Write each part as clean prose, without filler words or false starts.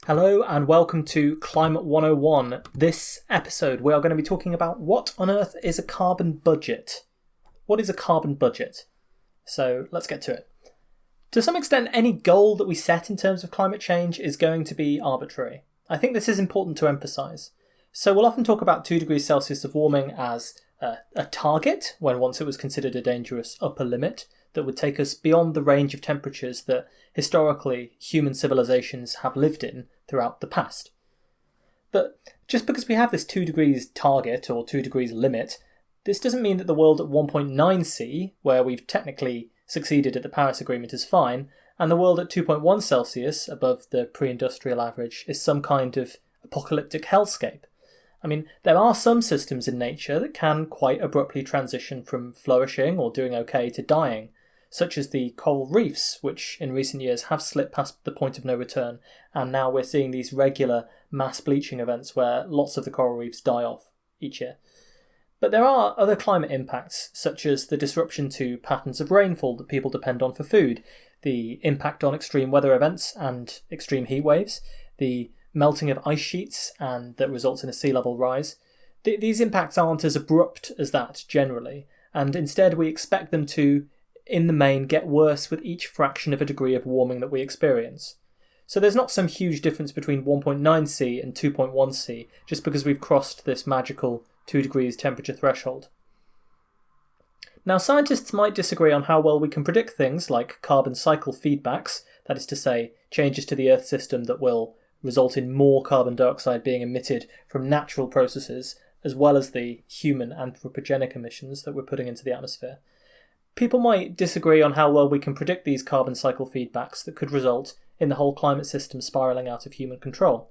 Hello and welcome to Climate 101. This episode we are going to be talking about what on earth is a carbon budget. What is a carbon budget? So let's get to it. To some extent, any goal that we set in terms of climate change is going to be arbitrary. I think this is important to emphasise. So we'll often talk about 2 degrees Celsius of warming as a target, when once it was considered a dangerous upper limit that would take us beyond the range of temperatures that historically human civilizations have lived in throughout the past. But just because we have this 2 degrees target or 2 degrees limit, this doesn't mean that the world at 1.9 C, where we've technically succeeded at the Paris Agreement, is fine, and the world at 2.1 Celsius, above the pre-industrial average, is some kind of apocalyptic hellscape. I mean, there are some systems in nature that can quite abruptly transition from flourishing or doing okay to dying, such as the coral reefs, which in recent years have slipped past the point of no return, and now we're seeing these regular mass bleaching events where lots of the coral reefs die off each year. But there are other climate impacts, such as the disruption to patterns of rainfall that people depend on for food, the impact on extreme weather events and extreme heat waves, the melting of ice sheets and that results in a sea level rise. These impacts aren't as abrupt as that generally, and instead we expect them to, in the main, get worse with each fraction of a degree of warming that we experience. So there's not some huge difference between 1.9 C and 2.1 C just because we've crossed this magical 2 degrees temperature threshold. Now, scientists might disagree on how well we can predict things like carbon cycle feedbacks, that is to say, changes to the Earth system that will result in more carbon dioxide being emitted from natural processes, as well as the human anthropogenic emissions that we're putting into the atmosphere. People might disagree on how well we can predict these carbon cycle feedbacks that could result in the whole climate system spiralling out of human control.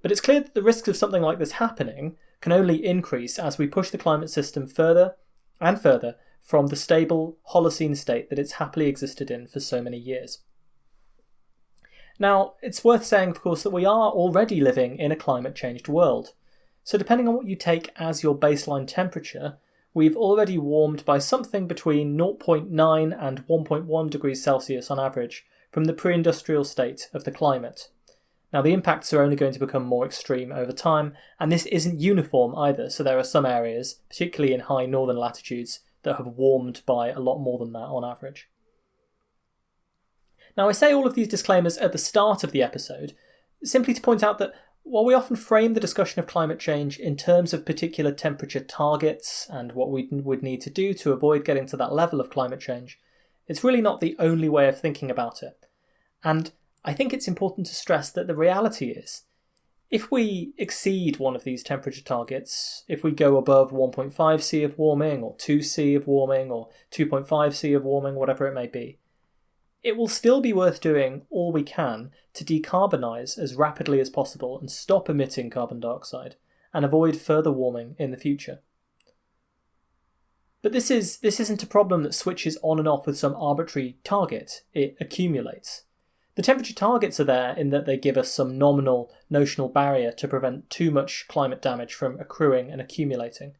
But it's clear that the risks of something like this happening can only increase as we push the climate system further and further from the stable Holocene state that it's happily existed in for so many years. Now, it's worth saying, of course, that we are already living in a climate-changed world. So depending on what you take as your baseline temperature, we've already warmed by something between 0.9 and 1.1 degrees Celsius on average from the pre-industrial state of the climate. Now, the impacts are only going to become more extreme over time, and this isn't uniform either, so there are some areas, particularly in high northern latitudes, that have warmed by a lot more than that on average. Now, I say all of these disclaimers at the start of the episode, simply to point out that while we often frame the discussion of climate change in terms of particular temperature targets and what we would need to do to avoid getting to that level of climate change, it's really not the only way of thinking about it. And I think it's important to stress that the reality is, if we exceed one of these temperature targets, if we go above 1.5 C of warming or 2 C of warming or 2.5 C of warming, whatever it may be, it will still be worth doing all we can to decarbonise as rapidly as possible and stop emitting carbon dioxide and avoid further warming in the future. But this isn't a problem that switches on and off with some arbitrary target. It accumulates. The temperature targets are there in that they give us some notional barrier to prevent too much climate damage from accruing and accumulating.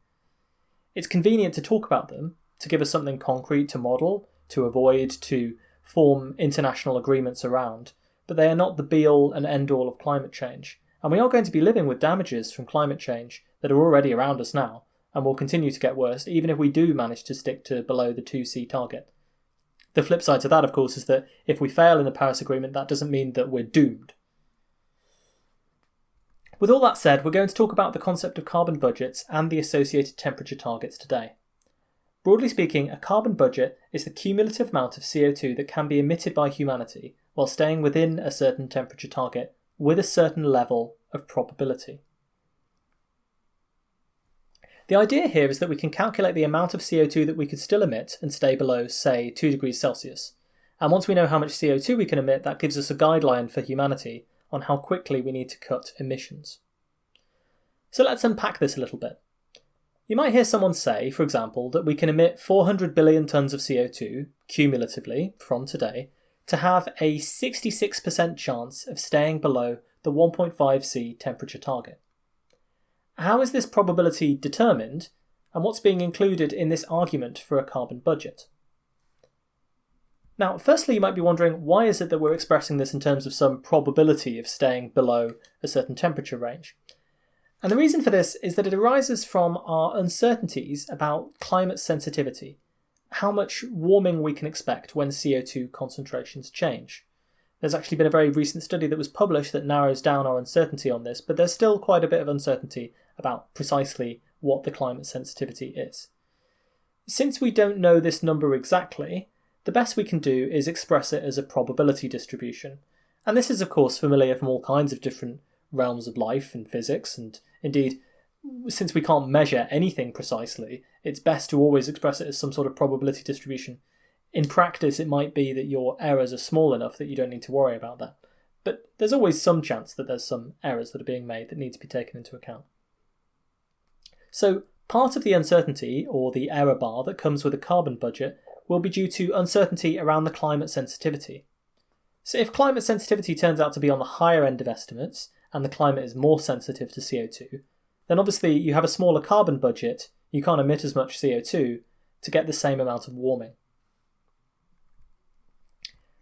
It's convenient to talk about them, to give us something concrete to model, to avoid, to form international agreements around, but they are not the be-all and end-all of climate change, and we are going to be living with damages from climate change that are already around us now, and will continue to get worse even if we do manage to stick to below the 2C target. The flip side to that, of course, is that if we fail in the Paris Agreement, that doesn't mean that we're doomed. With all that said, we're going to talk about the concept of carbon budgets and the associated temperature targets today. Broadly speaking, a carbon budget is the cumulative amount of CO2 that can be emitted by humanity while staying within a certain temperature target with a certain level of probability. The idea here is that we can calculate the amount of CO2 that we could still emit and stay below, say, 2 degrees Celsius. And once we know how much CO2 we can emit, that gives us a guideline for humanity on how quickly we need to cut emissions. So let's unpack this a little bit. You might hear someone say, for example, that we can emit 400 billion tonnes of CO2, cumulatively, from today, to have a 66% chance of staying below the 1.5 C temperature target. How is this probability determined, and what's being included in this argument for a carbon budget? Now, firstly, you might be wondering, why is it that we're expressing this in terms of some probability of staying below a certain temperature range? And the reason for this is that it arises from our uncertainties about climate sensitivity, how much warming we can expect when CO2 concentrations change. There's actually been a very recent study that was published that narrows down our uncertainty on this, but there's still quite a bit of uncertainty about precisely what the climate sensitivity is. Since we don't know this number exactly, the best we can do is express it as a probability distribution. And this is of course familiar from all kinds of different realms of life and physics, and indeed, since we can't measure anything precisely, it's best to always express it as some sort of probability distribution. In practice, it might be that your errors are small enough that you don't need to worry about that. But there's always some chance that there's some errors that are being made that need to be taken into account. So part of the uncertainty, or the error bar, that comes with a carbon budget will be due to uncertainty around the climate sensitivity. So if climate sensitivity turns out to be on the higher end of estimates, and the climate is more sensitive to CO2, then obviously you have a smaller carbon budget, you can't emit as much CO2 to get the same amount of warming.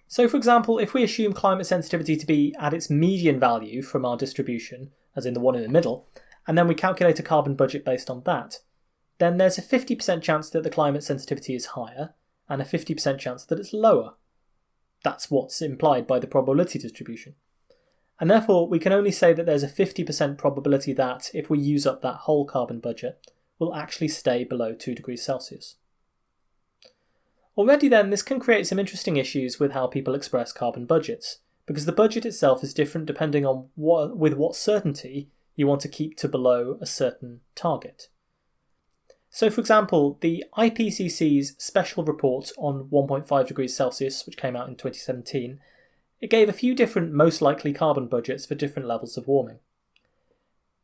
So for example, if we assume climate sensitivity to be at its median value from our distribution, as in the one in the middle, and then we calculate a carbon budget based on that, then there's a 50% chance that the climate sensitivity is higher, and a 50% chance that it's lower. That's what's implied by the probability distribution. And therefore, we can only say that there's a 50% probability that, if we use up that whole carbon budget, we'll actually stay below 2 degrees Celsius. Already then, this can create some interesting issues with how people express carbon budgets, because the budget itself is different depending on with what certainty you want to keep to below a certain target. So for example, the IPCC's special report on 1.5 degrees Celsius, which came out in 2017, it gave a few different most likely carbon budgets for different levels of warming.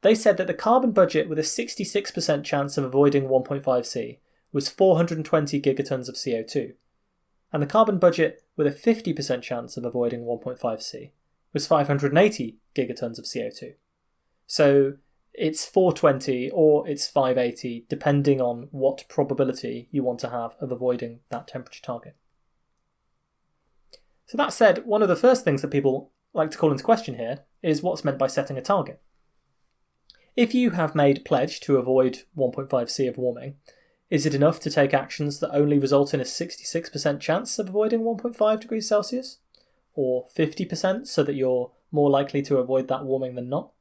They said that the carbon budget with a 66% chance of avoiding 1.5C was 420 gigatons of CO2, and the carbon budget with a 50% chance of avoiding 1.5C was 580 gigatons of CO2. So it's 420 or it's 580, depending on what probability you want to have of avoiding that temperature target. So that said, one of the first things that people like to call into question here is what's meant by setting a target. If you have made a pledge to avoid 1.5C of warming, is it enough to take actions that only result in a 66% chance of avoiding 1.5 degrees Celsius? Or 50% so that you're more likely to avoid that warming than not?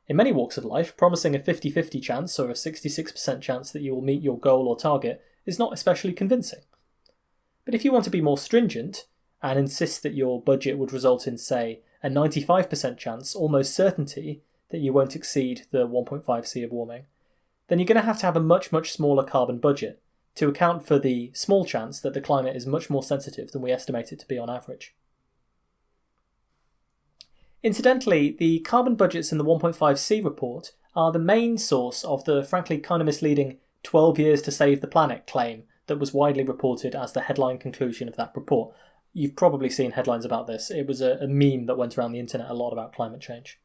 In many walks of life, promising a 50-50 chance or a 66% chance that you will meet your goal or target is not especially convincing. But if you want to be more stringent, and insist that your budget would result in, say, a 95% chance, almost certainty, that you won't exceed the 1.5C of warming, then you're going to have a much, much smaller carbon budget to account for the small chance that the climate is much more sensitive than we estimate it to be on average. Incidentally, the carbon budgets in the 1.5C report are the main source of the frankly kind of misleading 12 years to save the planet claim that was widely reported as the headline conclusion of that report. You've probably seen headlines about this. It was a meme that went around the internet a lot about climate change.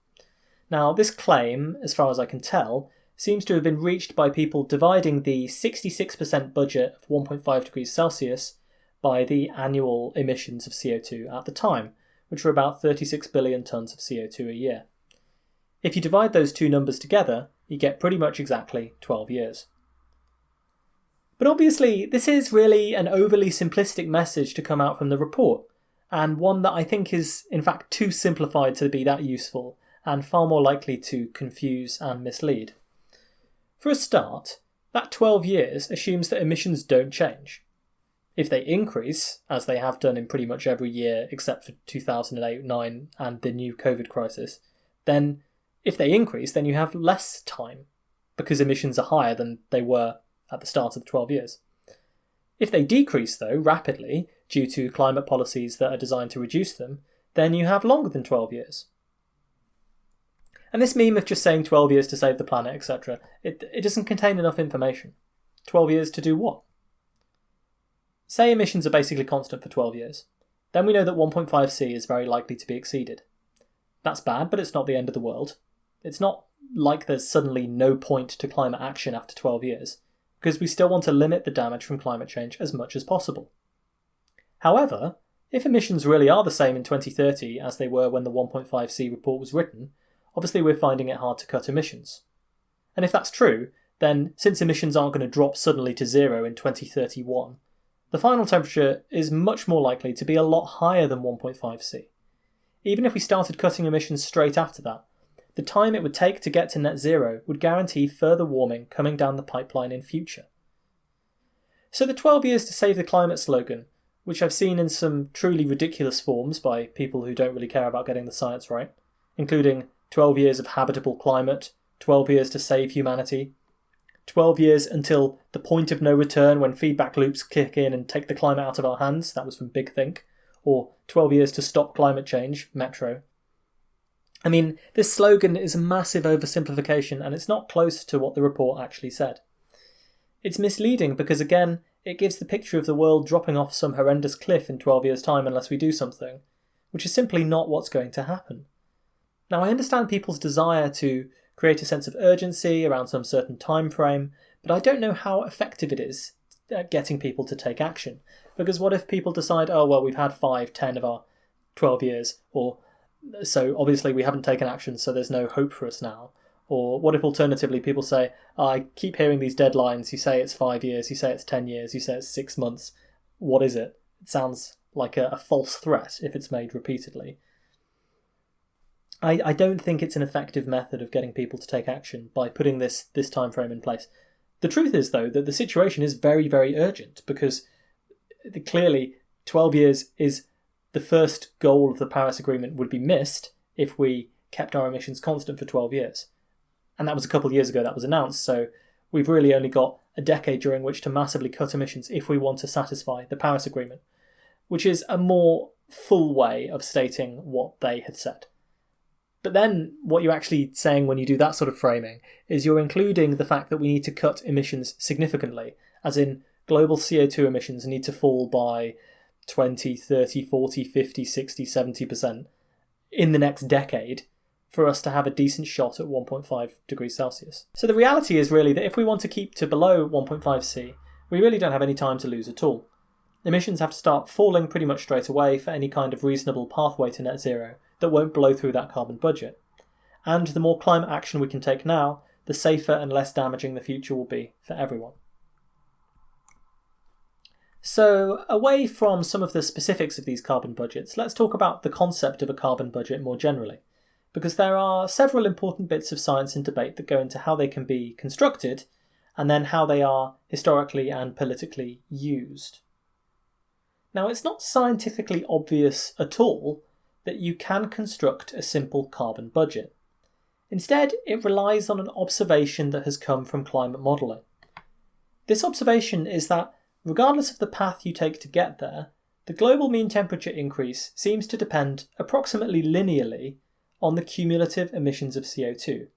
Now, this claim, as far as I can tell, seems to have been reached by people dividing the 66% budget of 1.5 degrees Celsius by the annual emissions of CO2 at the time, which were about 36 billion tonnes of CO2 a year. If you divide those two numbers together, you get pretty much exactly 12 years. But obviously, this is really an overly simplistic message to come out from the report, and one that I think is in fact too simplified to be that useful, and far more likely to confuse and mislead. For a start, that 12 years assumes that emissions don't change. If they increase, as they have done in pretty much every year except for 2008-9 and the new COVID crisis, then if they increase, then you have less time, because emissions are higher than they were at the start of the 12 years. If they decrease, though, rapidly, due to climate policies that are designed to reduce them, then you have longer than 12 years. And this meme of just saying 12 years to save the planet, etc., it doesn't contain enough information. 12 years to do what? Say emissions are basically constant for 12 years. Then we know that 1.5C is very likely to be exceeded. That's bad, but it's not the end of the world. It's not like there's suddenly no point to climate action after 12 years, because we still want to limit the damage from climate change as much as possible. However, if emissions really are the same in 2030 as they were when the 1.5C report was written, obviously we're finding it hard to cut emissions. And if that's true, then since emissions aren't going to drop suddenly to zero in 2031, the final temperature is much more likely to be a lot higher than 1.5C. Even if we started cutting emissions straight after that, the time it would take to get to net zero would guarantee further warming coming down the pipeline in future. So the 12 years to save the climate slogan, which I've seen in some truly ridiculous forms by people who don't really care about getting the science right, including 12 years of habitable climate, 12 years to save humanity, 12 years until the point of no return when feedback loops kick in and take the climate out of our hands, that was from Big Think, or 12 years to stop climate change, Metro. I mean, this slogan is a massive oversimplification and it's not close to what the report actually said. It's misleading because, again, it gives the picture of the world dropping off some horrendous cliff in 12 years' time unless we do something, which is simply not what's going to happen. Now, I understand people's desire to create a sense of urgency around some certain time frame, but I don't know how effective it is at getting people to take action. Because what if people decide, oh, well, we've had 5, 10 of our 12 years, or so obviously we haven't taken action, so there's no hope for us now. Or what if alternatively people say, I keep hearing these deadlines, you say it's 5 years, you say it's 10 years, you say it's 6 months. What is it? It sounds like a false threat if it's made repeatedly. I don't think it's an effective method of getting people to take action by putting this time frame in place. The truth is, though, that the situation is very, very urgent because clearly 12 years is the first goal of the Paris Agreement would be missed if we kept our emissions constant for 12 years. And that was a couple of years ago that was announced, so we've really only got a decade during which to massively cut emissions if we want to satisfy the Paris Agreement, which is a more full way of stating what they had said. But then what you're actually saying when you do that sort of framing is you're including the fact that we need to cut emissions significantly, as in global CO2 emissions need to fall by 20, 30, 40, 50, 60, 70% in the next decade for us to have a decent shot at 1.5 degrees Celsius. So the reality is really that if we want to keep to below 1.5C, we really don't have any time to lose at all. Emissions have to start falling pretty much straight away for any kind of reasonable pathway to net zero that won't blow through that carbon budget. And the more climate action we can take now, the safer and less damaging the future will be for everyone. So, away from some of the specifics of these carbon budgets, let's talk about the concept of a carbon budget more generally, because there are several important bits of science and debate that go into how they can be constructed, and then how they are historically and politically used. Now, it's not scientifically obvious at all that you can construct a simple carbon budget. Instead, it relies on an observation that has come from climate modelling. This observation is that, regardless of the path you take to get there, the global mean temperature increase seems to depend approximately linearly on the cumulative emissions of CO2.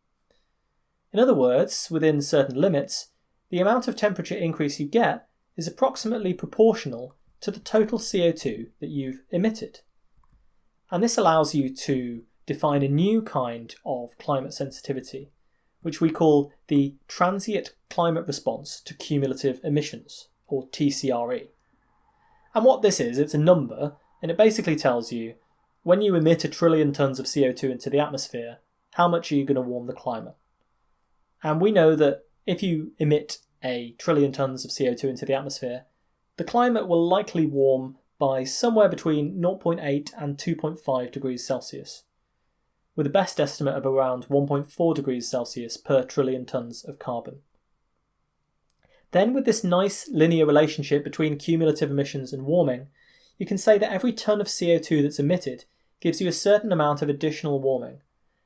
In other words, within certain limits, the amount of temperature increase you get is approximately proportional to the total CO2 that you've emitted. And this allows you to define a new kind of climate sensitivity, which we call the transient climate response to cumulative emissions, or TCRE. And what this is, it's a number, and it basically tells you, when you emit 1 trillion tonnes of CO2 into the atmosphere, how much are you going to warm the climate? And we know that if you emit 1 trillion tonnes of CO2 into the atmosphere, the climate will likely warm by somewhere between 0.8 and 2.5 degrees Celsius, with a best estimate of around 1.4 degrees Celsius per trillion tonnes of carbon. Then, with this nice linear relationship between cumulative emissions and warming, you can say that every tonne of CO2 that's emitted gives you a certain amount of additional warming,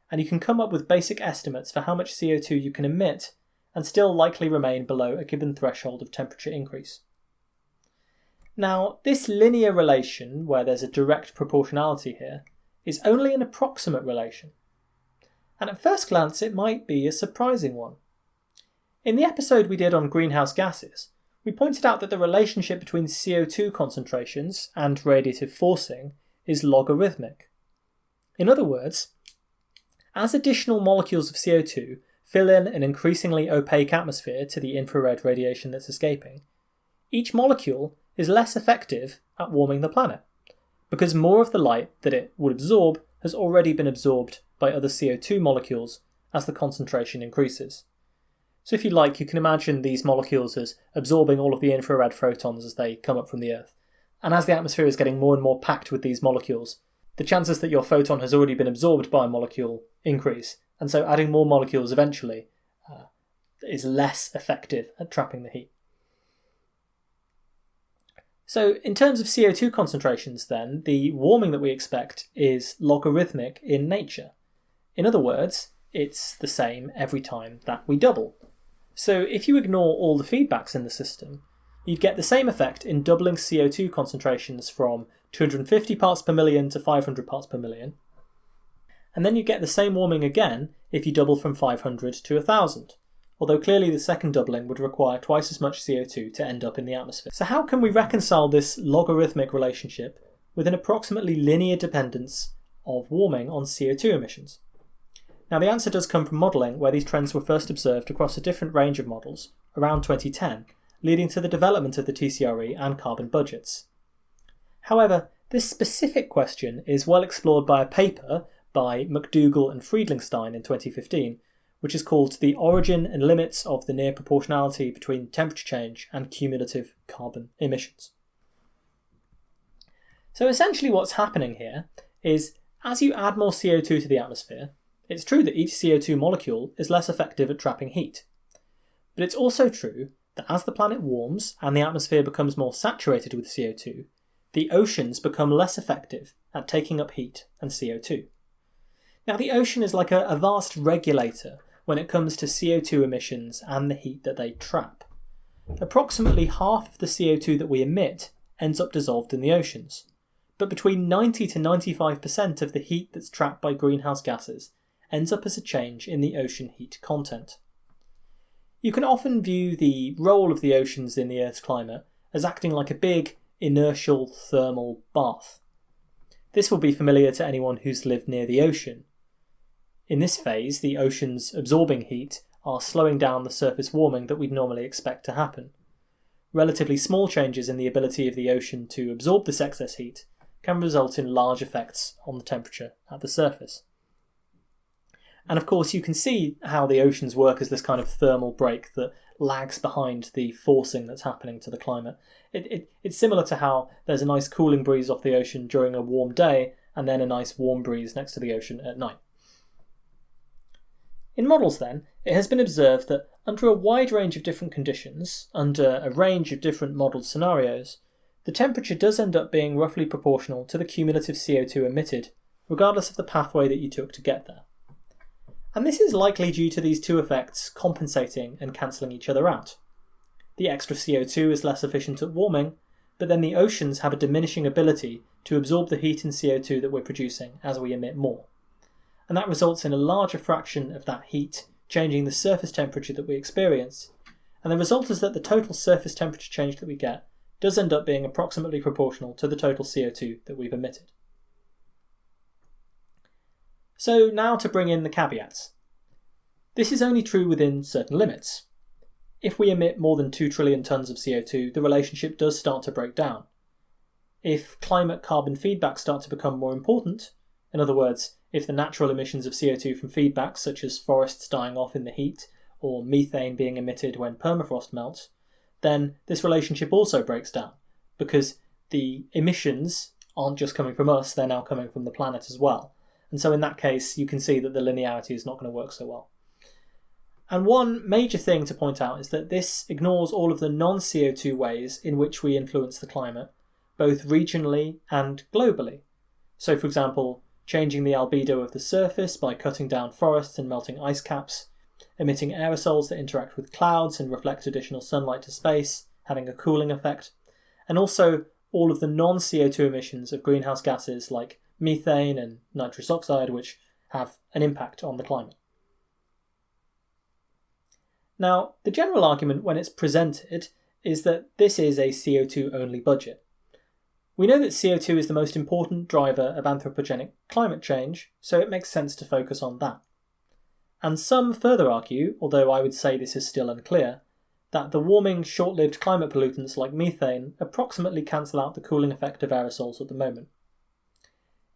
and you can come up with basic estimates for how much CO2 you can emit and still likely remain below a given threshold of temperature increase. Now, this linear relation, where there's a direct proportionality here, is only an approximate relation. And at first glance, it might be a surprising one. In the episode we did on greenhouse gases, we pointed out that the relationship between CO2 concentrations and radiative forcing is logarithmic. In other words, as additional molecules of CO2 fill in an increasingly opaque atmosphere to the infrared radiation that's escaping, each molecule is less effective at warming the planet, because more of the light that it would absorb has already been absorbed by other CO2 molecules as the concentration increases. So if you like, you can imagine these molecules as absorbing all of the infrared photons as they come up from the Earth. And as the atmosphere is getting more and more packed with these molecules, the chances that your photon has already been absorbed by a molecule increase, and so adding more molecules eventually is less effective at trapping the heat. So in terms of CO2 concentrations then, the warming that we expect is logarithmic in nature. In other words, it's the same every time that we double. So if you ignore all the feedbacks in the system, you'd get the same effect in doubling CO2 concentrations from 250 parts per million to 500 parts per million. And then you get the same warming again if you double from 500 to 1000, although clearly the second doubling would require twice as much CO2 to end up in the atmosphere. So how can we reconcile this logarithmic relationship with an approximately linear dependence of warming on CO2 emissions? Now the answer does come from modelling, where these trends were first observed across a different range of models around 2010, leading to the development of the TCRE and carbon budgets. However, this specific question is well explored by a paper by McDougall and Friedlingstein in 2015, which is called The Origin and Limits of the Near Proportionality Between Temperature Change and Cumulative Carbon Emissions. So essentially what's happening here is, as you add more CO2 to the atmosphere, it's true that each CO2 molecule is less effective at trapping heat. But it's also true that as the planet warms and the atmosphere becomes more saturated with CO2, the oceans become less effective at taking up heat and CO2. Now the ocean is like a vast regulator when it comes to CO2 emissions and the heat that they trap. Approximately half of the CO2 that we emit ends up dissolved in the oceans, but between 90 to 95% of the heat that's trapped by greenhouse gases ends up as a change in the ocean heat content. You can often view the role of the oceans in the Earth's climate as acting like a big, inertial thermal bath. This will be familiar to anyone who's lived near the ocean. In this phase, the oceans absorbing heat are slowing down the surface warming that we'd normally expect to happen. Relatively small changes in the ability of the ocean to absorb this excess heat can result in large effects on the temperature at the surface. And of course you can see how the oceans work as this kind of thermal break that lags behind the forcing that's happening to the climate. It's similar to how there's a nice cooling breeze off the ocean during a warm day and then a nice warm breeze next to the ocean at night. In models then, it has been observed that under a wide range of different conditions, under a range of different modelled scenarios, the temperature does end up being roughly proportional to the cumulative CO2 emitted, regardless of the pathway that you took to get there. And this is likely due to these two effects compensating and cancelling each other out. The extra CO2 is less efficient at warming, but then the oceans have a diminishing ability to absorb the heat and CO2 that we're producing as we emit more. And that results in a larger fraction of that heat changing the surface temperature that we experience, and the result is that the total surface temperature change that we get does end up being approximately proportional to the total CO2 that we've emitted. So now to bring in the caveats. This is only true within certain limits. If we emit more than 2 trillion tonnes of CO2, the relationship does start to break down. If climate carbon feedbacks start to become more important, in other words, if the natural emissions of CO2 from feedbacks such as forests dying off in the heat or methane being emitted when permafrost melts, then this relationship also breaks down, because the emissions aren't just coming from us, they're now coming from the planet as well. And so in that case, you can see that the linearity is not going to work so well. And one major thing to point out is that this ignores all of the non-CO2 ways in which we influence the climate, both regionally and globally. So for example, changing the albedo of the surface by cutting down forests and melting ice caps, emitting aerosols that interact with clouds and reflect additional sunlight to space, having a cooling effect, and also all of the non-CO2 emissions of greenhouse gases like methane and nitrous oxide, which have an impact on the climate. Now, the general argument when it's presented is that this is a CO2 only budget. We know that CO2 is the most important driver of anthropogenic climate change, so it makes sense to focus on that. And some further argue, although I would say this is still unclear, that the warming, short-lived climate pollutants like methane approximately cancel out the cooling effect of aerosols at the moment.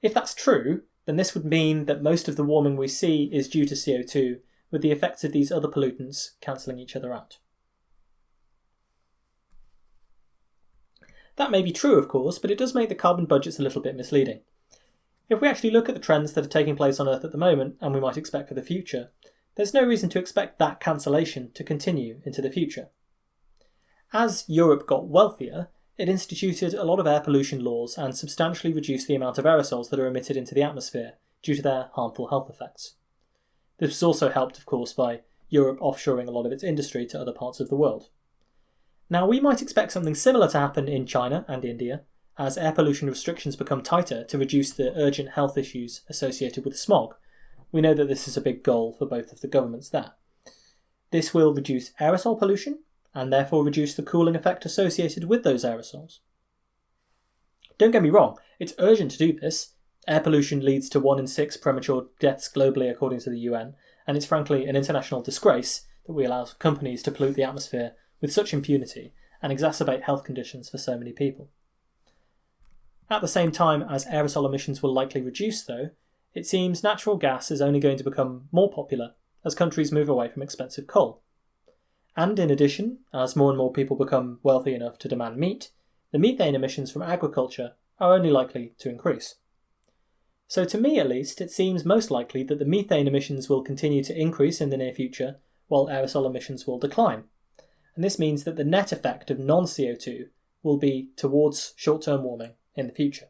If that's true, then this would mean that most of the warming we see is due to CO2, with the effects of these other pollutants cancelling each other out. That may be true, of course, but it does make the carbon budgets a little bit misleading. If we actually look at the trends that are taking place on Earth at the moment, and we might expect for the future, there's no reason to expect that cancellation to continue into the future. As Europe got wealthier, it instituted a lot of air pollution laws and substantially reduced the amount of aerosols that are emitted into the atmosphere due to their harmful health effects. This was also helped, of course, by Europe offshoring a lot of its industry to other parts of the world. Now, we might expect something similar to happen in China and India, as air pollution restrictions become tighter to reduce the urgent health issues associated with smog. We know that this is a big goal for both of the governments there. This will reduce aerosol pollution, and therefore reduce the cooling effect associated with those aerosols. Don't get me wrong, it's urgent to do this. Air pollution leads to 1 in 6 premature deaths globally according to the UN, and it's frankly an international disgrace that we allow companies to pollute the atmosphere with such impunity and exacerbate health conditions for so many people. At the same time as aerosol emissions will likely reduce, though, it seems natural gas is only going to become more popular as countries move away from expensive coal. And in addition, as more and more people become wealthy enough to demand meat, the methane emissions from agriculture are only likely to increase. So to me at least, it seems most likely that the methane emissions will continue to increase in the near future, while aerosol emissions will decline. And this means that the net effect of non-CO2 will be towards short-term warming in the future.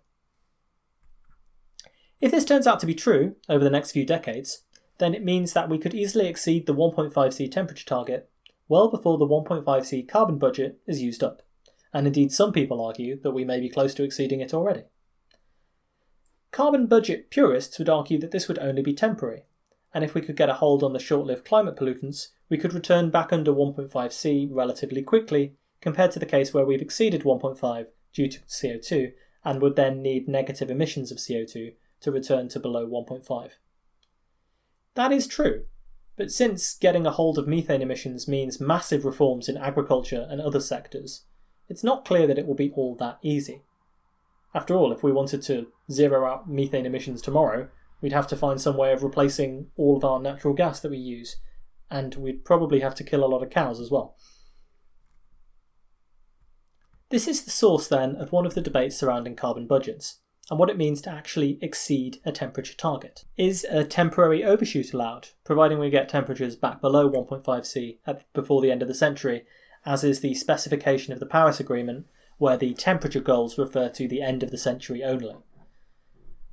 If this turns out to be true over the next few decades, then it means that we could easily exceed the 1.5C temperature target well before the 1.5C carbon budget is used up, and indeed some people argue that we may be close to exceeding it already. Carbon budget purists would argue that this would only be temporary, and if we could get a hold on the short-lived climate pollutants, we could return back under 1.5C relatively quickly, compared to the case where we've exceeded 1.5 due to CO2, and would then need negative emissions of CO2 to return to below 1.5. That is true, but since getting a hold of methane emissions means massive reforms in agriculture and other sectors, it's not clear that it will be all that easy. After all, if we wanted to zero out methane emissions tomorrow, we'd have to find some way of replacing all of our natural gas that we use, and we'd probably have to kill a lot of cows as well. This is the source then of one of the debates surrounding carbon budgets, and what it means to actually exceed a temperature target. Is a temporary overshoot allowed, providing we get temperatures back below 1.5C before the end of the century, as is the specification of the Paris Agreement, where the temperature goals refer to the end of the century only?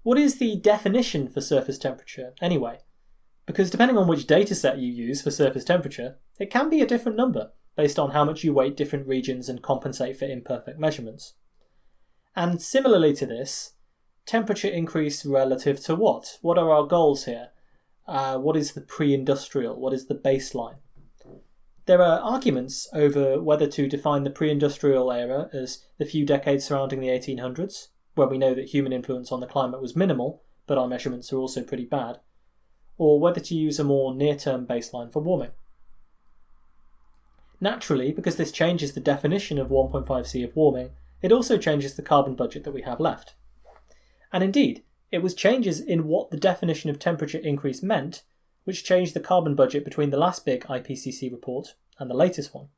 What is the definition for surface temperature, anyway? Because depending on which dataset you use for surface temperature, it can be a different number, based on how much you weight different regions and compensate for imperfect measurements. And similarly to this, temperature increase relative to what? What are our goals here? What is the pre-industrial? What is the baseline? There are arguments over whether to define the pre-industrial era as the few decades surrounding the 1800s, where we know that human influence on the climate was minimal, but our measurements are also pretty bad, or whether to use a more near-term baseline for warming. Naturally, because this changes the definition of 1.5C of warming, it also changes the carbon budget that we have left. And indeed, it was changes in what the definition of temperature increase meant which changed the carbon budget between the last big IPCC report and the latest one.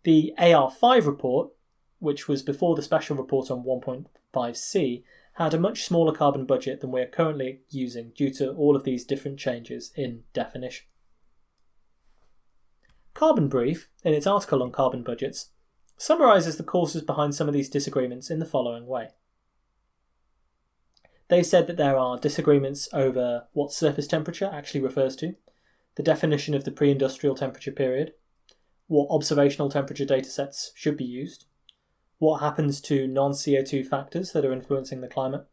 The AR5 report, which was before the special report on 1.5C, had a much smaller carbon budget than we are currently using due to all of these different changes in definition. Carbon Brief, in its article on carbon budgets, summarises the causes behind some of these disagreements in the following way. They said that there are disagreements over what surface temperature actually refers to, the definition of the pre-industrial temperature period, what observational temperature datasets should be used, what happens to non-CO2 factors that are influencing the climate,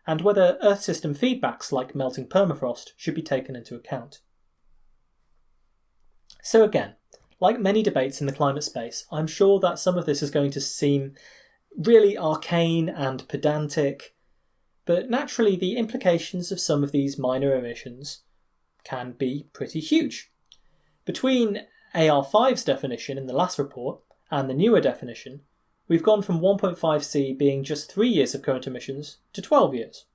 and whether Earth system feedbacks like melting permafrost should be taken into account. So again, like many debates in the climate space, I'm sure that some of this is going to seem really arcane and pedantic, but naturally the implications of some of these minor emissions can be pretty huge. Between AR5's definition in the last report and the newer definition, we've gone from 1.5C being just 3 years of current emissions to 12 years.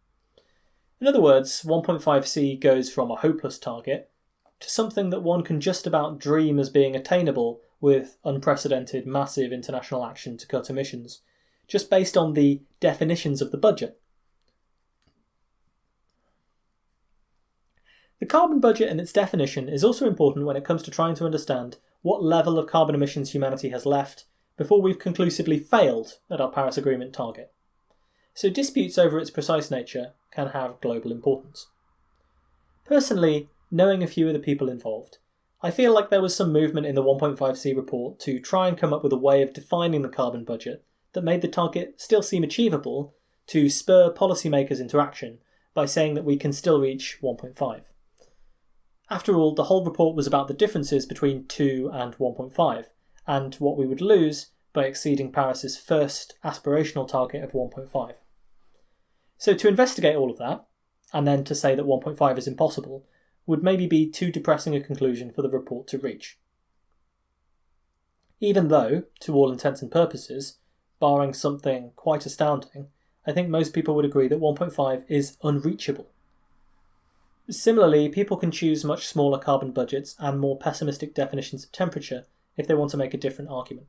In other words, 1.5C goes from a hopeless target to something that one can just about dream as being attainable with unprecedented massive international action to cut emissions, just based on the definitions of the budget. The carbon budget and its definition is also important when it comes to trying to understand what level of carbon emissions humanity has left before we've conclusively failed at our Paris Agreement target. So disputes over its precise nature can have global importance. Personally, knowing a few of the people involved, I feel like there was some movement in the 1.5C report to try and come up with a way of defining the carbon budget that made the target still seem achievable to spur policymakers into action by saying that we can still reach 1.5. After all, the whole report was about the differences between 2 and 1.5, and what we would lose by exceeding Paris's first aspirational target of 1.5. So to investigate all of that, and then to say that 1.5 is impossible, would maybe be too depressing a conclusion for the report to reach. Even though, to all intents and purposes, barring something quite astounding, I think most people would agree that 1.5 is unreachable. Similarly, people can choose much smaller carbon budgets and more pessimistic definitions of temperature if they want to make a different argument.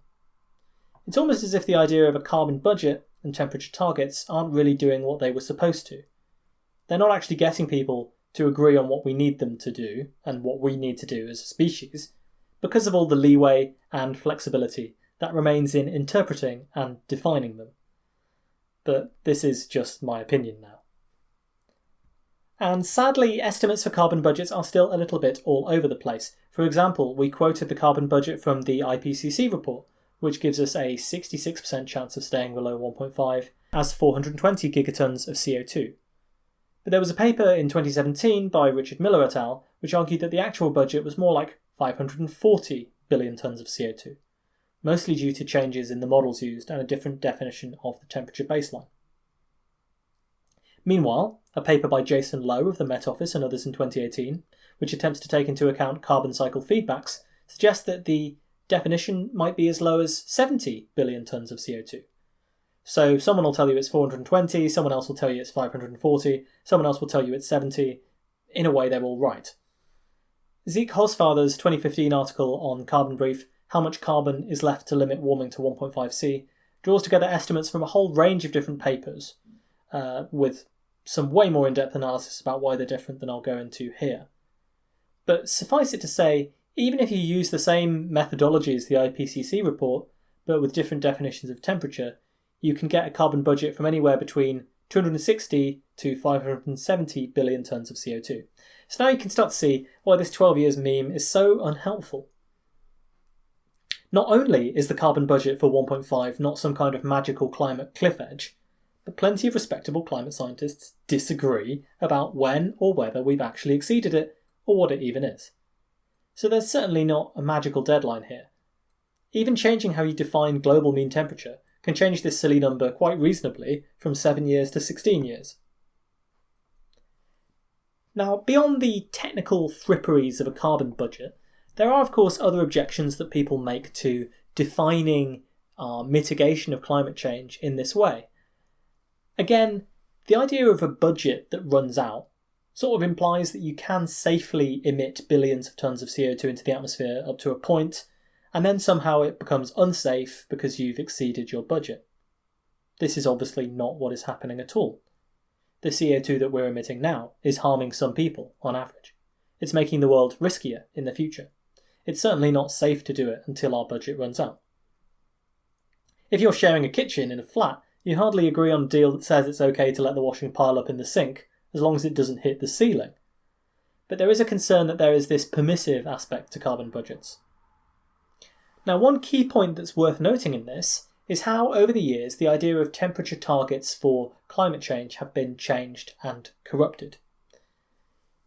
It's almost as if the idea of a carbon budget and temperature targets aren't really doing what they were supposed to. They're not actually getting people to agree on what we need them to do and what we need to do as a species, because of all the leeway and flexibility that remains in interpreting and defining them. But this is just my opinion now. And sadly, estimates for carbon budgets are still a little bit all over the place. For example, we quoted the carbon budget from the IPCC report, which gives us a 66% chance of staying below 1.5 as 420 gigatons of CO2. But there was a paper in 2017 by Richard Miller et al. Which argued that the actual budget was more like 540 billion tonnes of CO2, mostly due to changes in the models used and a different definition of the temperature baseline. Meanwhile, a paper by Jason Lowe of the Met Office and others in 2018, which attempts to take into account carbon cycle feedbacks, suggests that the definition might be as low as 70 billion tonnes of CO2. So someone will tell you it's 420, someone else will tell you it's 540, someone else will tell you it's 70. In a way, they're all right. Zeke Hosfather's 2015 article on Carbon Brief, How Much Carbon is Left to Limit Warming to 1.5C, draws together estimates from a whole range of different papers, with some way more in-depth analysis about why they're different than I'll go into here. But suffice it to say, even if you use the same methodology as the IPCC report, but with different definitions of temperature, you can get a carbon budget from anywhere between 260 to 570 billion tonnes of CO2. So now you can start to see why this 12 years meme is so unhelpful. Not only is the carbon budget for 1.5 not some kind of magical climate cliff edge, but plenty of respectable climate scientists disagree about when or whether we've actually exceeded it, or what it even is. So there's certainly not a magical deadline here. Even changing how you define global mean temperature can change this silly number quite reasonably from 7 years to 16 years. Now, beyond the technical fripperies of a carbon budget, there are of course other objections that people make to defining mitigation of climate change in this way. Again, the idea of a budget that runs out sort of implies that you can safely emit billions of tonnes of CO2 into the atmosphere up to a point, and then somehow it becomes unsafe because you've exceeded your budget. This is obviously not what is happening at all. The CO2 that we're emitting now is harming some people, on average. It's making the world riskier in the future. It's certainly not safe to do it until our budget runs out. If you're sharing a kitchen in a flat, you hardly agree on a deal that says it's okay to let the washing pile up in the sink, as long as it doesn't hit the ceiling. But there is a concern that there is this permissive aspect to carbon budgets. Now, one key point that's worth noting in this is how, over the years, the idea of temperature targets for climate change have been changed and corrupted.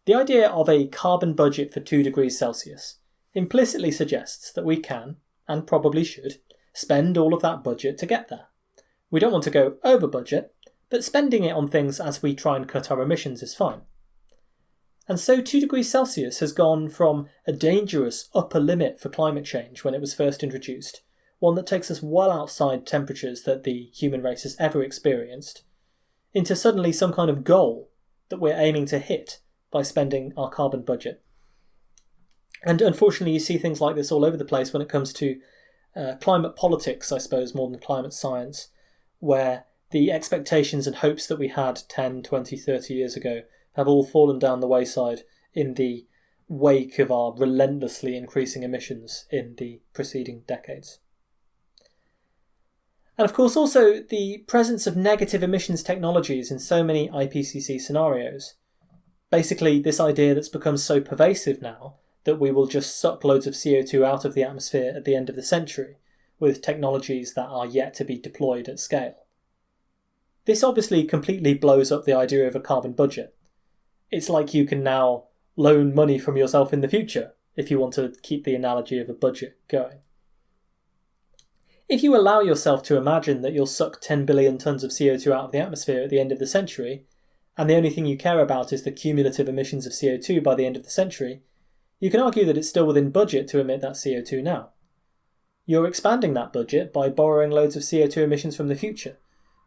The idea of a carbon budget for 2 degrees Celsius implicitly suggests that we can, and probably should, spend all of that budget to get there. We don't want to go over budget, but spending it on things as we try and cut our emissions is fine. And so 2 degrees Celsius has gone from a dangerous upper limit for climate change when it was first introduced, one that takes us well outside temperatures that the human race has ever experienced, into suddenly some kind of goal that we're aiming to hit by spending our carbon budget. And unfortunately, you see things like this all over the place when it comes to climate politics, I suppose, more than climate science, where the expectations and hopes that we had 10, 20, 30 years ago have all fallen down the wayside in the wake of our relentlessly increasing emissions in the preceding decades. And of course also the presence of negative emissions technologies in so many IPCC scenarios. Basically this idea that's become so pervasive now that we will just suck loads of CO2 out of the atmosphere at the end of the century with technologies that are yet to be deployed at scale. This obviously completely blows up the idea of a carbon budget. It's like you can now loan money from yourself in the future, if you want to keep the analogy of a budget going. If you allow yourself to imagine that you'll suck 10 billion tonnes of CO2 out of the atmosphere at the end of the century, and the only thing you care about is the cumulative emissions of CO2 by the end of the century, you can argue that it's still within budget to emit that CO2 now. You're expanding that budget by borrowing loads of CO2 emissions from the future,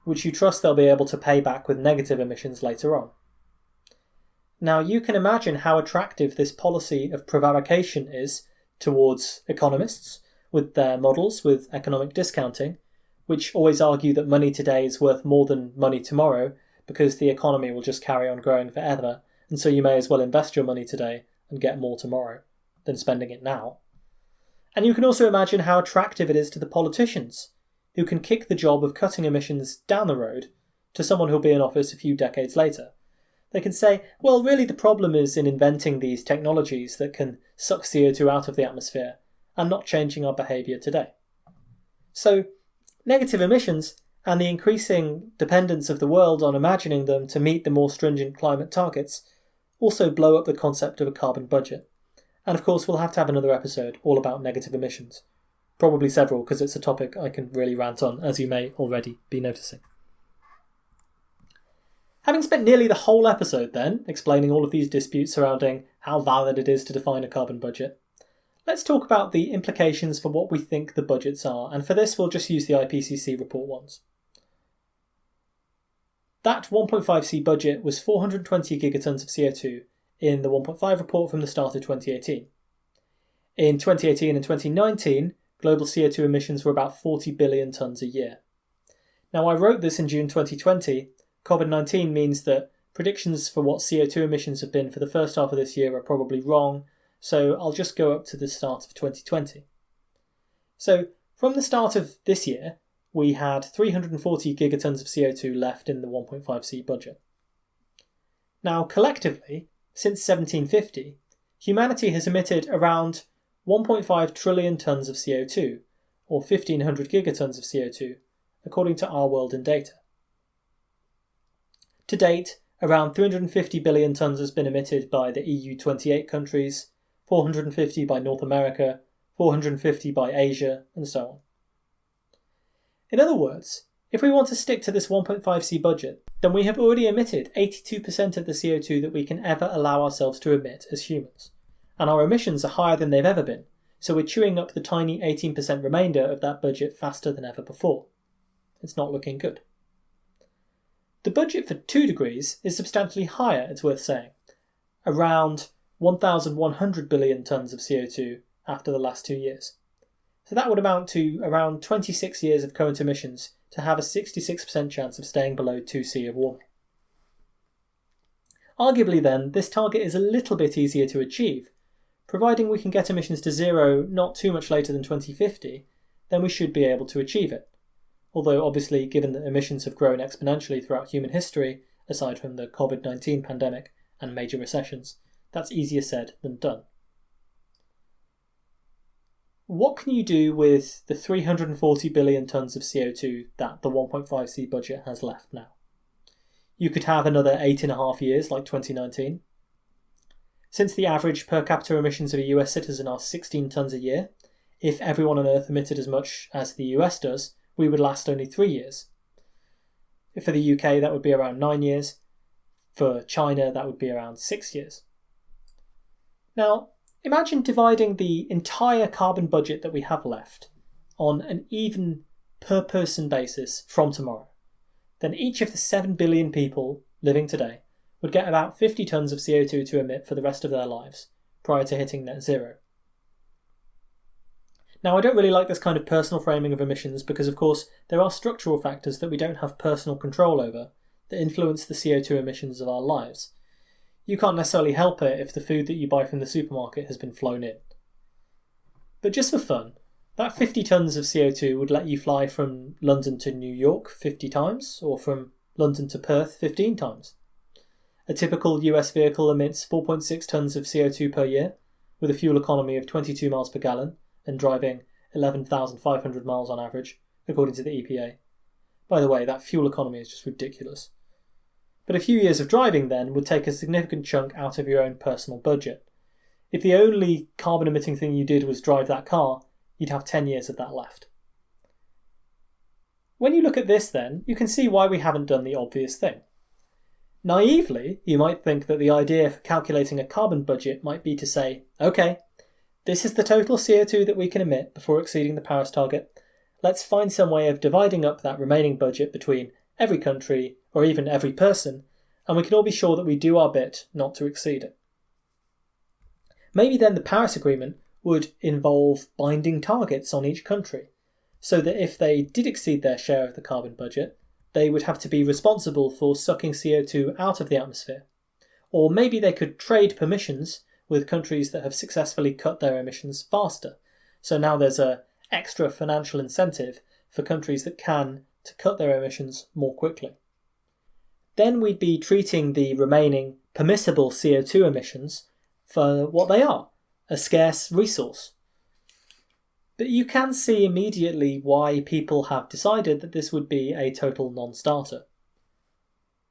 which you trust they'll be able to pay back with negative emissions later on. Now you can imagine how attractive this policy of prevarication is towards economists with their models with economic discounting, which always argue that money today is worth more than money tomorrow because the economy will just carry on growing forever, and so you may as well invest your money today and get more tomorrow than spending it now. And you can also imagine how attractive it is to the politicians, who can kick the job of cutting emissions down the road to someone who'll be in office a few decades later. They can say, well, really the problem is in inventing these technologies that can suck CO2 out of the atmosphere and not changing our behaviour today. So, negative emissions and the increasing dependence of the world on imagining them to meet the more stringent climate targets also blow up the concept of a carbon budget. And of course we'll have to have another episode all about negative emissions. Probably several, because it's a topic I can really rant on, as you may already be noticing. Having spent nearly the whole episode then, explaining all of these disputes surrounding how valid it is to define a carbon budget, let's talk about the implications for what we think the budgets are, and for this we'll just use the IPCC report ones. That 1.5C budget was 420 gigatons of CO2 in the 1.5 report from the start of 2018. In 2018 and 2019, global CO2 emissions were about 40 billion tonnes a year. Now I wrote this in June 2020. COVID-19 means that predictions for what CO2 emissions have been for the first half of this year are probably wrong, so I'll just go up to the start of 2020. So from the start of this year, we had 340 gigatons of CO2 left in the 1.5C budget. Now collectively, since 1750, humanity has emitted around 1.5 trillion tonnes of CO2, or 1,500 gigatons of CO2, according to Our World in Data. To date, around 350 billion tonnes has been emitted by the EU 28 countries, 450 by North America, 450 by Asia, and so on. In other words, if we want to stick to this 1.5C budget, then we have already emitted 82% of the CO2 that we can ever allow ourselves to emit as humans. And our emissions are higher than they've ever been, so we're chewing up the tiny 18% remainder of that budget faster than ever before. It's not looking good. The budget for 2 degrees is substantially higher, it's worth saying, around 1,100 billion tonnes of CO2 after the last 2 years. So that would amount to around 26 years of current emissions to have a 66% chance of staying below 2C of warming. Arguably then, this target is a little bit easier to achieve. Providing we can get emissions to zero not too much later than 2050, then we should be able to achieve it. Although obviously, given that emissions have grown exponentially throughout human history, aside from the COVID-19 pandemic and major recessions, that's easier said than done. What can you do with the 340 billion tonnes of CO2 that the 1.5C budget has left now? You could have another 8.5 years like 2019. Since the average per capita emissions of a US citizen are 16 tonnes a year, if everyone on Earth emitted as much as the US does, we would last only 3 years. For the UK, that would be around 9 years. For China, that would be around 6 years. Now, imagine dividing the entire carbon budget that we have left on an even per person basis from tomorrow. Then each of the 7 billion people living today would get about 50 tonnes of CO2 to emit for the rest of their lives, prior to hitting net zero. Now, I don't really like this kind of personal framing of emissions because, of course, there are structural factors that we don't have personal control over that influence the CO2 emissions of our lives. You can't necessarily help it if the food that you buy from the supermarket has been flown in. But just for fun, that 50 tonnes of CO2 would let you fly from London to New York 50 times, or from London to Perth 15 times. A typical US vehicle emits 4.6 tonnes of CO2 per year, with a fuel economy of 22 miles per gallon, and driving 11,500 miles on average, according to the EPA. By the way, that fuel economy is just ridiculous. But a few years of driving then would take a significant chunk out of your own personal budget. If the only carbon emitting thing you did was drive that car, you'd have 10 years of that left. When you look at this then, you can see why we haven't done the obvious thing. Naively, you might think that the idea for calculating a carbon budget might be to say, okay, this is the total CO2 that we can emit before exceeding the Paris target. Let's find some way of dividing up that remaining budget between every country, or even every person, and we can all be sure that we do our bit not to exceed it. Maybe then the Paris Agreement would involve binding targets on each country, so that if they did exceed their share of the carbon budget, they would have to be responsible for sucking CO2 out of the atmosphere. Or maybe they could trade permissions with countries that have successfully cut their emissions faster. So now there's an extra financial incentive for countries that can to cut their emissions more quickly. Then we'd be treating the remaining permissible CO2 emissions for what they are, a scarce resource. But you can see immediately why people have decided that this would be a total non-starter.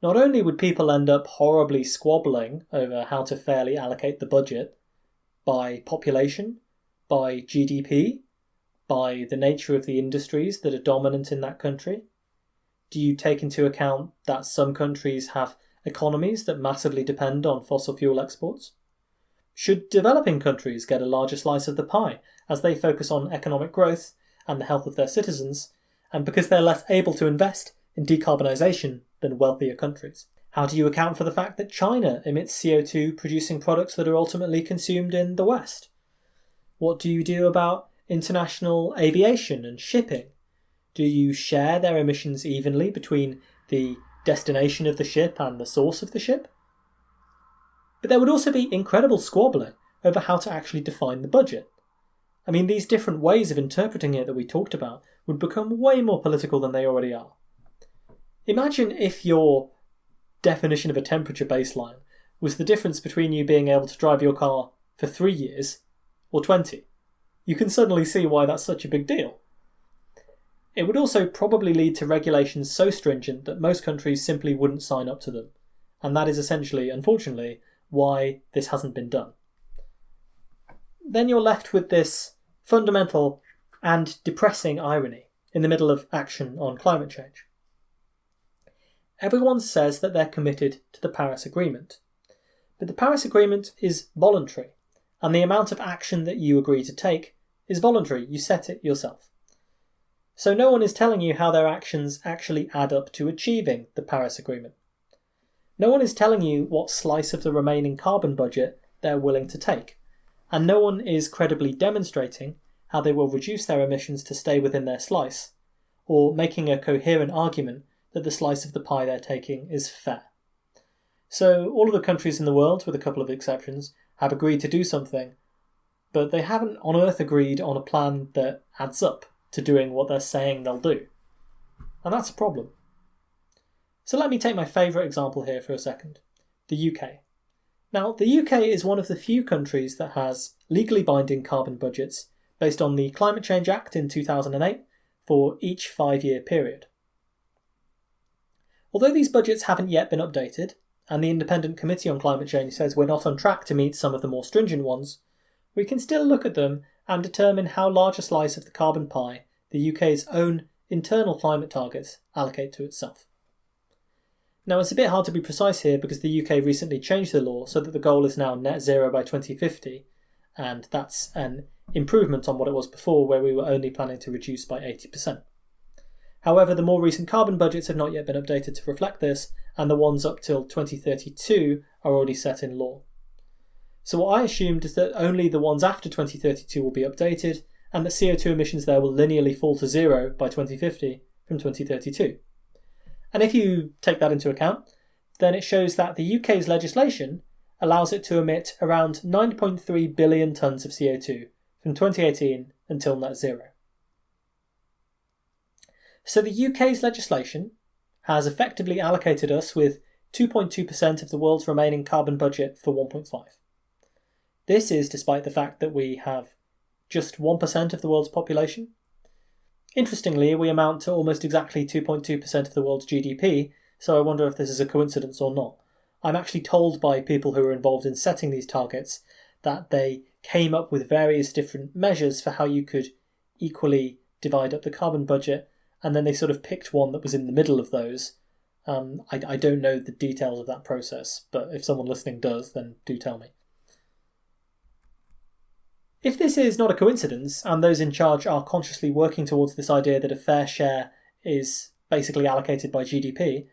Not only would people end up horribly squabbling over how to fairly allocate the budget by population, by GDP, by the nature of the industries that are dominant in that country. Do you take into account that some countries have economies that massively depend on fossil fuel exports? Should developing countries get a larger slice of the pie as they focus on economic growth and the health of their citizens, and because they're less able to invest in decarbonisation than wealthier countries? How do you account for the fact that China emits CO2 producing products that are ultimately consumed in the West? What do you do about international aviation and shipping? Do you share their emissions evenly between the destination of the ship and the source of the ship? But there would also be incredible squabbling over how to actually define the budget. I mean, these different ways of interpreting it that we talked about would become way more political than they already are. Imagine if your definition of a temperature baseline was the difference between you being able to drive your car for 3 years or 20. You can suddenly see why that's such a big deal. It would also probably lead to regulations so stringent that most countries simply wouldn't sign up to them. And that is essentially, unfortunately, why this hasn't been done. Then you're left with this fundamental and depressing irony in the middle of action on climate change. Everyone says that they're committed to the Paris Agreement. But the Paris Agreement is voluntary, and the amount of action that you agree to take is voluntary. You set it yourself. So no one is telling you how their actions actually add up to achieving the Paris Agreement. No one is telling you what slice of the remaining carbon budget they're willing to take, and no one is credibly demonstrating how they will reduce their emissions to stay within their slice, or making a coherent argument that the slice of the pie they're taking is fair. So all of the countries in the world, with a couple of exceptions, have agreed to do something, but they haven't on earth agreed on a plan that adds up to doing what they're saying they'll do. And that's a problem. So let me take my favourite example here for a second, the UK. Now, the UK is one of the few countries that has legally binding carbon budgets based on the Climate Change Act in 2008 for each 5-year period. Although these budgets haven't yet been updated, and the Independent Committee on Climate Change says we're not on track to meet some of the more stringent ones, we can still look at them and determine how large a slice of the carbon pie the UK's own internal climate targets allocate to itself. Now, it's a bit hard to be precise here because the UK recently changed the law so that the goal is now net zero by 2050, and that's an improvement on what it was before, where we were only planning to reduce by 80%. However, the more recent carbon budgets have not yet been updated to reflect this, and the ones up till 2032 are already set in law. So what I assumed is that only the ones after 2032 will be updated, and that CO2 emissions there will linearly fall to zero by 2050 from 2032. And if you take that into account, then it shows that the UK's legislation allows it to emit around 9.3 billion tonnes of CO2 from 2018 until net zero. So the UK's legislation has effectively allocated us with 2.2% of the world's remaining carbon budget for 1.5. This is despite the fact that we have just 1% of the world's population. Interestingly, we amount to almost exactly 2.2% of the world's GDP, so I wonder if this is a coincidence or not. I'm actually told by people who are involved in setting these targets that they came up with various different measures for how you could equally divide up the carbon budget, and then they sort of picked one that was in the middle of those. I don't know the details of that process, but if someone listening does, then do tell me. If this is not a coincidence, and those in charge are consciously working towards this idea that a fair share is basically allocated by GDP,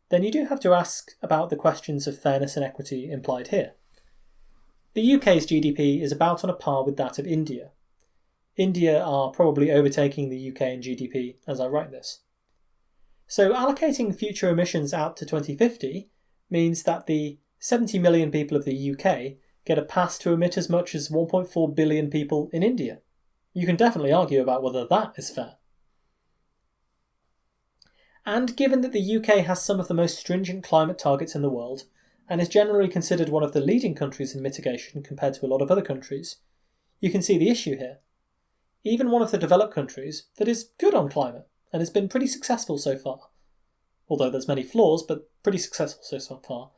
then you do have to ask about the questions of fairness and equity implied here. The UK's GDP is about on a par with that of India. India are probably overtaking the UK in GDP as I write this. So allocating future emissions out to 2050 means that the 70 million people of the UK get a pass to emit as much as 1.4 billion people in India. You can definitely argue about whether that is fair. And given that the UK has some of the most stringent climate targets in the world, and is generally considered one of the leading countries in mitigation compared to a lot of other countries, you can see the issue here. Even one of the developed countries that is good on climate, and has been pretty successful so far, although there's many flaws, but pretty successful so far,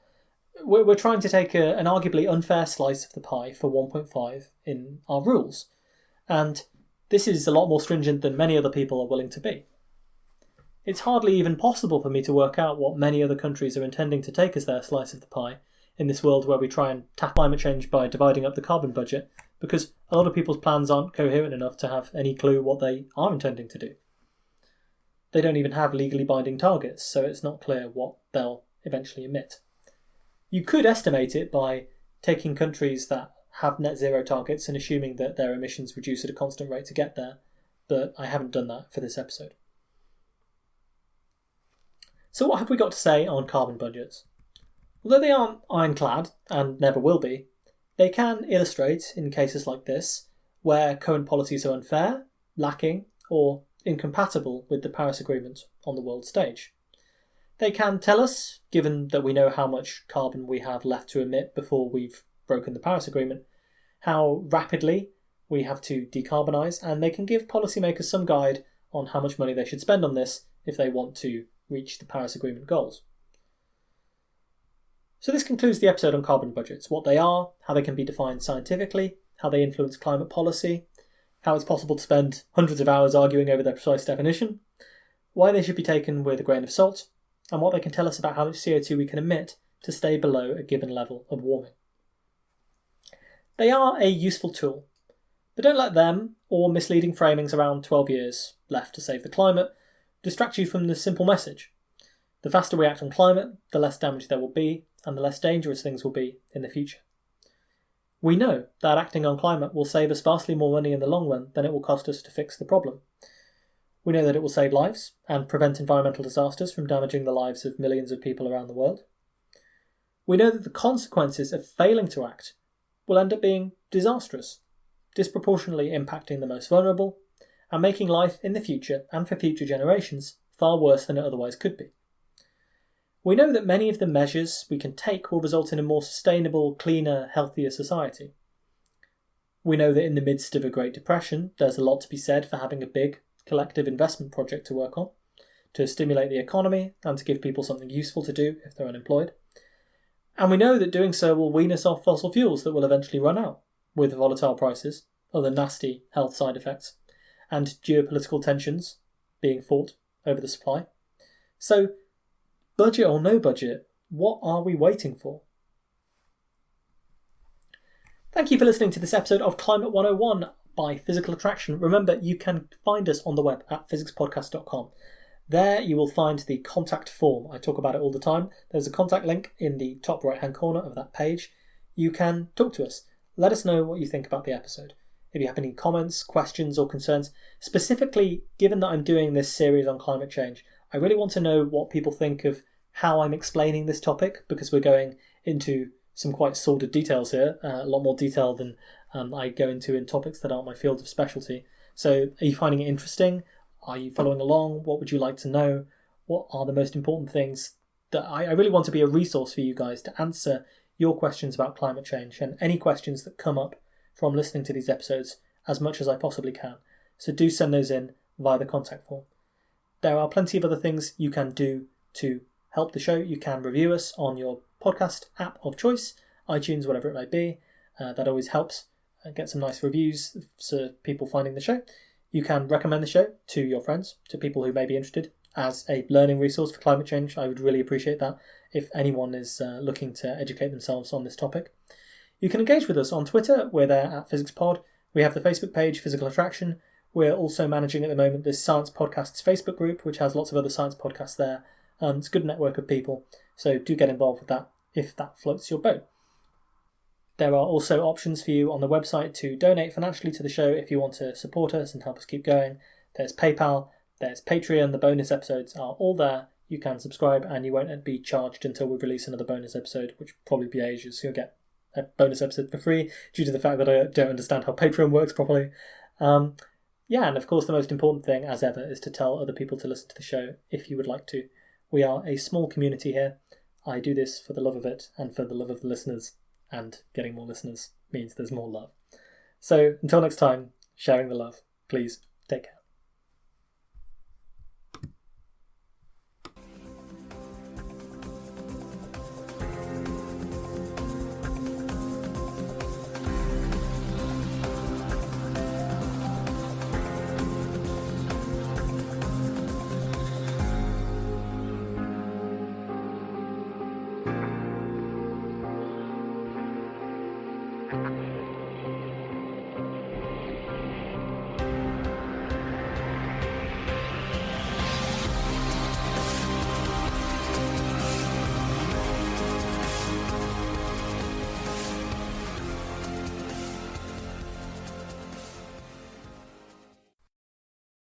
we're trying to take an arguably unfair slice of the pie for 1.5 in our rules, and this is a lot more stringent than many other people are willing to be. It's hardly even possible for me to work out what many other countries are intending to take as their slice of the pie in this world where we try and tackle climate change by dividing up the carbon budget, because a lot of people's plans aren't coherent enough to have any clue what they are intending to do. They don't even have legally binding targets, so it's not clear what they'll eventually emit. You could estimate it by taking countries that have net zero targets and assuming that their emissions reduce at a constant rate to get there, but I haven't done that for this episode. So what have we got to say on carbon budgets? Although they aren't ironclad, and never will be, they can illustrate, in cases like this, where current policies are unfair, lacking, or incompatible with the Paris Agreement on the world stage. They can tell us, given that we know how much carbon we have left to emit before we've broken the Paris Agreement, how rapidly we have to decarbonise, and they can give policymakers some guide on how much money they should spend on this if they want to reach the Paris Agreement goals. So this concludes the episode on carbon budgets, what they are, how they can be defined scientifically, how they influence climate policy, how it's possible to spend hundreds of hours arguing over their precise definition, why they should be taken with a grain of salt, and what they can tell us about how much CO2 we can emit to stay below a given level of warming. They are a useful tool, but don't let them, or misleading framings around 12 years left to save the climate, distract you from the simple message. The faster we act on climate, the less damage there will be, and the less dangerous things will be in the future. We know that acting on climate will save us vastly more money in the long run than it will cost us to fix the problem. We know that it will save lives and prevent environmental disasters from damaging the lives of millions of people around the world. We know that the consequences of failing to act will end up being disastrous, disproportionately impacting the most vulnerable, and making life in the future and for future generations far worse than it otherwise could be. We know that many of the measures we can take will result in a more sustainable, cleaner, healthier society. We know that in the midst of a Great Depression, there's a lot to be said for having a big, collective investment project to work on, to stimulate the economy and to give people something useful to do if they're unemployed. And we know that doing so will wean us off fossil fuels that will eventually run out, with volatile prices, other nasty health side effects, and geopolitical tensions being fought over the supply. So, Budget or no budget, what are we waiting for? Thank you for listening to this episode of Climate 101 by Physical Attraction. Remember, you can find us on the web at physicspodcast.com. There you will find the contact form. I talk about it all the time. There's a contact link in the top right-hand corner of that page. You can talk to us. Let us know what you think about the episode. If you have any comments, questions or concerns, specifically given that I'm doing this series on climate change, I really want to know what people think of how I'm explaining this topic, because we're going into some quite sordid details here, a lot more detail than I go into in topics that aren't my field of specialty. So are you finding it interesting? Are you following along? What would you like to know? What are the most important things that I really want to be a resource for you guys to answer your questions about climate change and any questions that come up from listening to these episodes as much as I possibly can. So do send those in via the contact form. There are plenty of other things you can do to help the show. You can review us on your podcast app of choice, iTunes, whatever it may be. That always helps. Get some nice reviews for people finding the show. You can recommend the show to your friends, to people who may be interested as a learning resource for climate change. I would really appreciate that if anyone is looking to educate themselves on this topic. You can engage with us on Twitter. We're there at PhysicsPod. We have the Facebook page, Physical Attraction. We're also managing at the moment this Science Podcasts Facebook group, which has lots of other science podcasts there. It's a good network of people, so do get involved with that if that floats your boat. There are also options for you on the website to donate financially to the show if you want to support us and help us keep going. There's PayPal, there's Patreon, the bonus episodes are all there. You can subscribe and you won't be charged until we release another bonus episode, which will probably be ages, so you'll get a bonus episode for free due to the fact that I don't understand how Patreon works properly. And of course the most important thing, as ever, is to tell other people to listen to the show if you would like to. We are a small community here. I do this for the love of it and for the love of the listeners. And getting more listeners means there's more love. So until next time, sharing the love. Please take care.